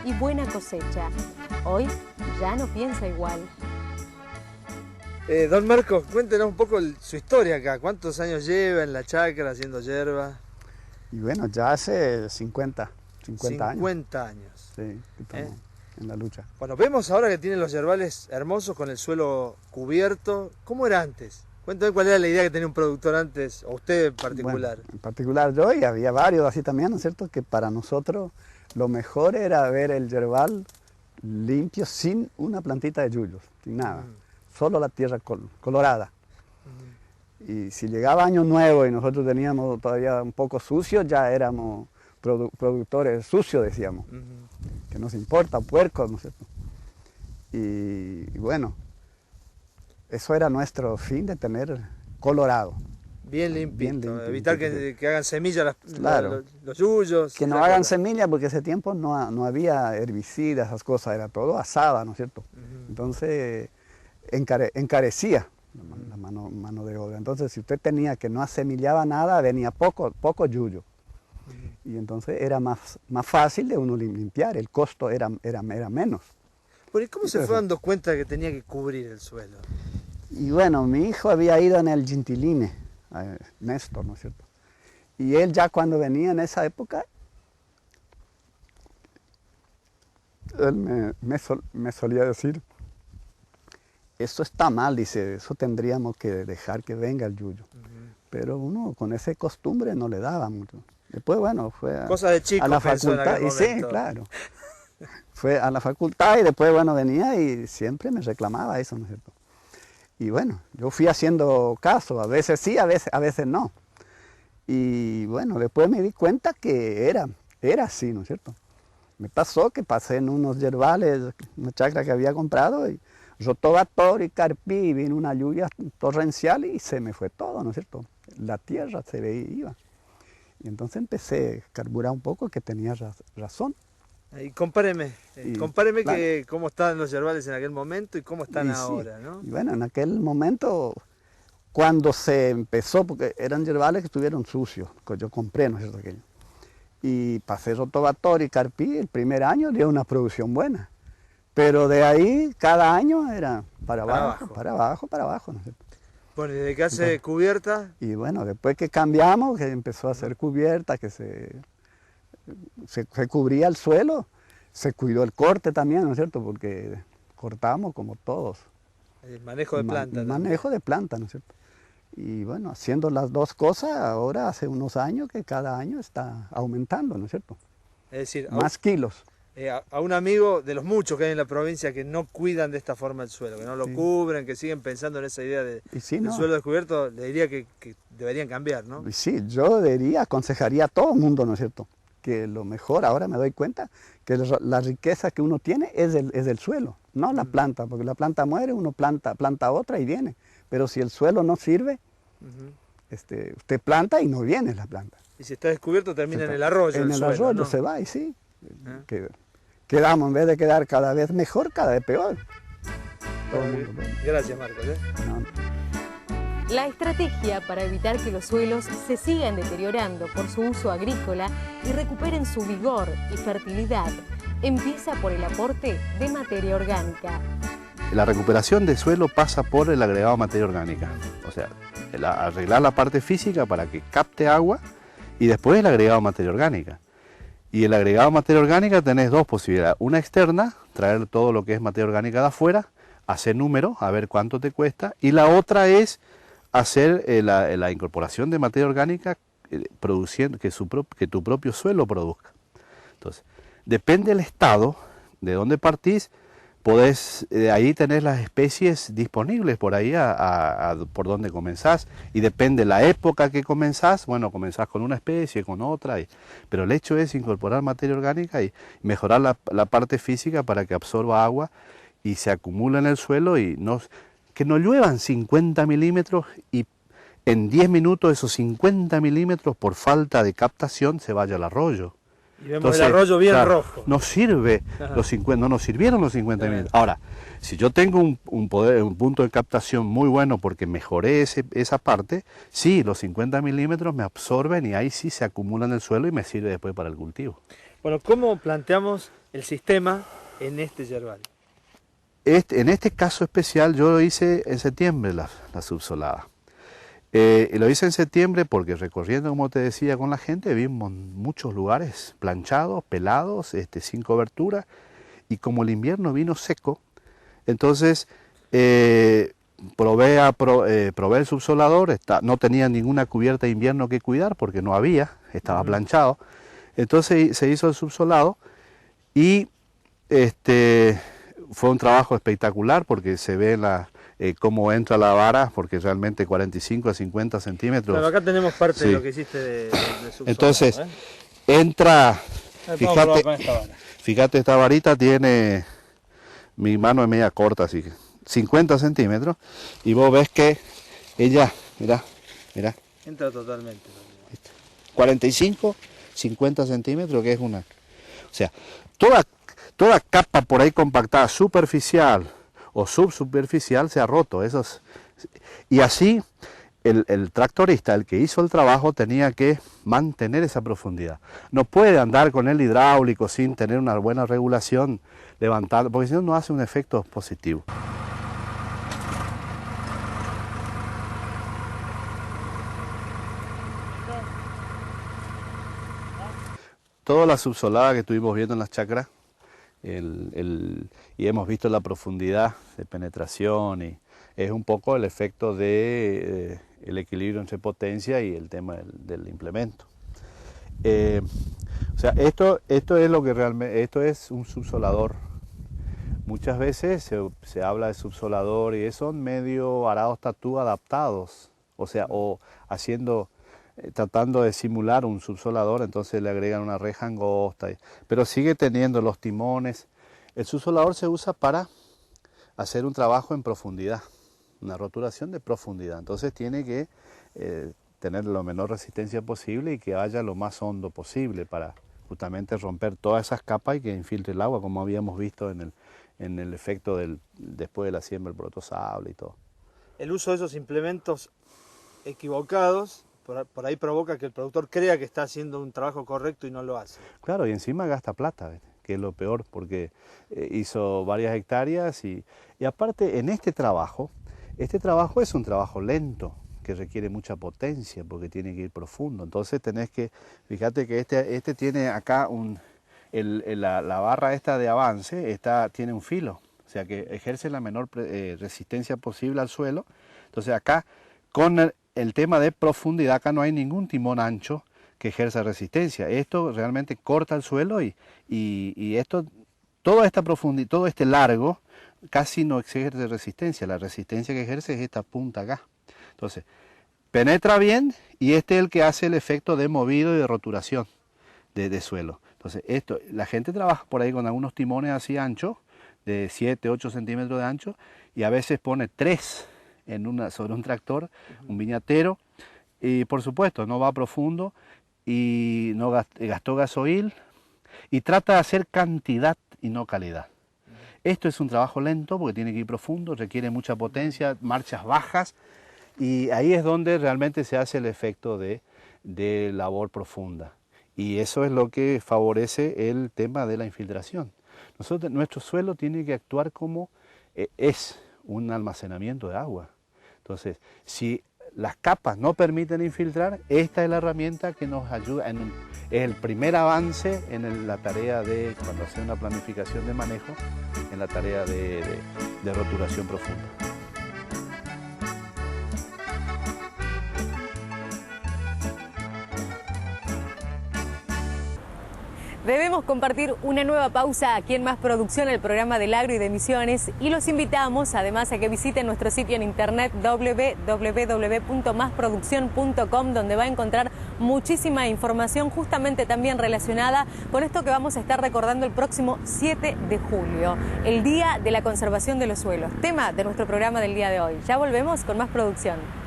y buena cosecha. Hoy ya no piensa igual. Don Marcos, cuéntenos un poco su historia acá. ¿Cuántos años lleva en la chacra haciendo yerba? Y bueno, ya hace 50 años. 50 años. Sí, que estamos en la lucha. Bueno, vemos ahora que tienen los yerbales hermosos con el suelo cubierto. ¿Cómo era antes? Cuéntame cuál era la idea que tenía un productor antes, o usted en particular. Bueno, en particular yo, y había varios así también, ¿no es cierto? Que para nosotros lo mejor era ver el yerbal limpio, sin una plantita de yuyos, sin nada. Solo la tierra colorada. Y si llegaba Año Nuevo y nosotros teníamos todavía un poco sucio, ya éramos productores sucios, decíamos. Que nos importa, puercos, ¿no es cierto? Y bueno, eso era nuestro fin, de tener colorado. Bien limpito, evitar que hagan semilla claro, los yuyos. Que no hagan semilla, porque ese tiempo no había herbicidas, esas cosas, era todo asada, ¿no es cierto? Entonces encarecía la mano de obra. Entonces, si usted tenía que no asemillaba nada, venía poco yuyo. Y entonces era más fácil de uno limpiar, el costo era menos. ¿Y cómo se fue dando cuenta de que tenía que cubrir el suelo? Y bueno, mi hijo había ido en el Gentiline, Néstor, ¿no es cierto? Y él ya cuando venía en esa época, él me solía decir, eso está mal, dice, eso tendríamos que dejar que venga el yuyo. Pero uno con esa costumbre no le daba mucho. Después, bueno, fue a la facultad, y sí, claro. Fue a la facultad y después, bueno, venía y siempre me reclamaba eso, ¿no es cierto? Y bueno, yo fui haciendo caso, a veces sí, a veces no. Y bueno, después me di cuenta que era así, ¿no es cierto? Me pasó que pasé en unos yerbales, una chacra que había comprado, y rotovator y carpí, y vino una lluvia torrencial y se me fue todo, ¿no es cierto? La tierra se veía. Y entonces empecé a carburar un poco, que tenía razón. Y compáreme claro, cómo estaban los yerbales en aquel momento y cómo están ahora, ¿no? Y bueno, en aquel momento, cuando se empezó, porque eran yerbales que estuvieron sucios, que yo compré, ¿no es cierto? Aquello. Y pasé rotovator y carpí, el primer año dio una producción buena. Pero de ahí, cada año era para abajo, ¿no es cierto? Bueno, ¿y desde que hace cubierta? Y bueno, después que cambiamos, que empezó a hacer cubierta, que se cubría el suelo, se cuidó el corte también, ¿no es cierto? Porque cortamos como todos. El manejo de planta. El manejo de planta, ¿no es cierto? Y bueno, haciendo las dos cosas, ahora hace unos años que cada año está aumentando, ¿no es cierto? Es decir, más kilos. A un amigo de los muchos que hay en la provincia que no cuidan de esta forma el suelo, que no lo cubren, que siguen pensando en esa idea del suelo descubierto, le diría que deberían cambiar, ¿no? Y sí, yo aconsejaría a todo el mundo, ¿no es cierto? Que lo mejor, ahora me doy cuenta, que la riqueza que uno tiene es del suelo, no la planta, porque la planta muere, uno planta otra y viene. Pero si el suelo no sirve, usted planta y no viene la planta. Y si está descubierto termina en el arroyo. En el arroyo, ¿no? Se va y sí. Quedamos, en vez de quedar cada vez mejor, cada vez peor. Gracias, Marcos. La estrategia para evitar que los suelos se sigan deteriorando por su uso agrícola y recuperen su vigor y fertilidad empieza por el aporte de materia orgánica. La recuperación de suelo pasa por el agregado de materia orgánica, o sea, arreglar la parte física para que capte agua y después el agregado de materia orgánica. Y el agregado de materia orgánica tenés dos posibilidades, una externa, traer todo lo que es materia orgánica de afuera, hacer números, a ver cuánto te cuesta, y la otra es hacer la incorporación de materia orgánica produciendo que tu propio suelo produzca. Entonces, depende del estado de donde partís, ahí tenés las especies disponibles por ahí por donde comenzás, y depende la época que comenzás, bueno, comenzás con una especie, con otra, pero el hecho es incorporar materia orgánica y mejorar la parte física para que absorba agua y se acumula en el suelo y que no lluevan 50 milímetros y en 10 minutos esos 50 milímetros por falta de captación se vaya al arroyo. Y vemos el arroyo bien rojo. No sirve no nos sirvieron los 50 milímetros. Ahora, si yo tengo un punto de captación muy bueno porque mejoré esa parte, sí, los 50 milímetros me absorben y ahí sí se acumulan en el suelo y me sirve después para el cultivo. Bueno, ¿cómo planteamos el sistema en este yerbal? En este caso especial yo lo hice en septiembre, la subsolada. Lo hice en septiembre porque recorriendo, como te decía, con la gente, vimos muchos lugares planchados, pelados, sin cobertura, y como el invierno vino seco, entonces probé el subsolador, no tenía ninguna cubierta de invierno que cuidar porque no había, estaba planchado. Entonces se hizo el subsolado y fue un trabajo espectacular porque se ve cómo entra la vara, porque realmente 45 a 50 centímetros. Pero acá tenemos parte de lo que hiciste de subsolado. Entonces, entra, fíjate, esta varita tiene, mi mano es media corta, así que 50 centímetros, y vos ves que ella, mirá. Entra totalmente. 45, 50 centímetros, que es una... O sea, toda capa por ahí compactada, superficial o subsuperficial, se ha roto. Y así, el tractorista, el que hizo el trabajo, tenía que mantener esa profundidad. No puede andar con el hidráulico sin tener una buena regulación, levantarlo, porque si no, no hace un efecto positivo. Toda la subsolada que estuvimos viendo en las chacras, y hemos visto la profundidad de penetración, y es un poco el efecto de el equilibrio entre potencia y el tema del implemento. O sea, esto es lo que realmente, esto es un subsolador. Muchas veces se habla de subsolador y son medio arados tatú adaptados, o sea, o tratando de simular un subsolador, entonces le agregan una reja angosta, pero sigue teniendo los timones. El subsolador se usa para hacer un trabajo en profundidad, una roturación de profundidad, entonces tiene que tener la menor resistencia posible y que vaya lo más hondo posible para justamente romper todas esas capas y que infiltre el agua, como habíamos visto en el efecto después de la siembra, el protosable y todo. El uso de esos implementos equivocados por ahí provoca que el productor crea que está haciendo un trabajo correcto y no lo hace. Claro, y encima gasta plata, que es lo peor, porque hizo varias hectáreas y aparte en este trabajo es un trabajo lento, que requiere mucha potencia porque tiene que ir profundo. Entonces tenés que, fíjate que este tiene acá la barra esta de avance, tiene un filo, o sea que ejerce la menor resistencia posible al suelo. Entonces acá con el tema de profundidad, acá no hay ningún timón ancho que ejerza resistencia. Esto realmente corta el suelo y toda esta profundidad, todo este largo casi no ejerce resistencia. La resistencia que ejerce es esta punta acá. Entonces, penetra bien y este es el que hace el efecto de movido y de roturación de suelo. Entonces, la gente trabaja por ahí con algunos timones así anchos, de 7, 8 centímetros de ancho, y a veces pone 3 sobre un tractor, un viñatero, y por supuesto no va profundo y no gastó gasoil y trata de hacer cantidad y no calidad. Esto es un trabajo lento porque tiene que ir profundo, requiere mucha potencia, marchas bajas, y ahí es donde realmente se hace el efecto de labor profunda. Y eso es lo que favorece el tema de la infiltración. Nuestro suelo tiene que actuar como es un almacenamiento de agua. Entonces, si las capas no permiten infiltrar, esta es la herramienta que nos ayuda, es el primer avance en la tarea de, cuando hace una planificación de manejo, en la tarea de roturación profunda. Debemos compartir una nueva pausa aquí en Más Producción, el programa del agro y de Misiones, y los invitamos además a que visiten nuestro sitio en internet www.masproduccion.com, donde va a encontrar muchísima información justamente también relacionada con esto que vamos a estar recordando el próximo 7 de julio, el Día de la Conservación de los Suelos, tema de nuestro programa del día de hoy. Ya volvemos con Más Producción.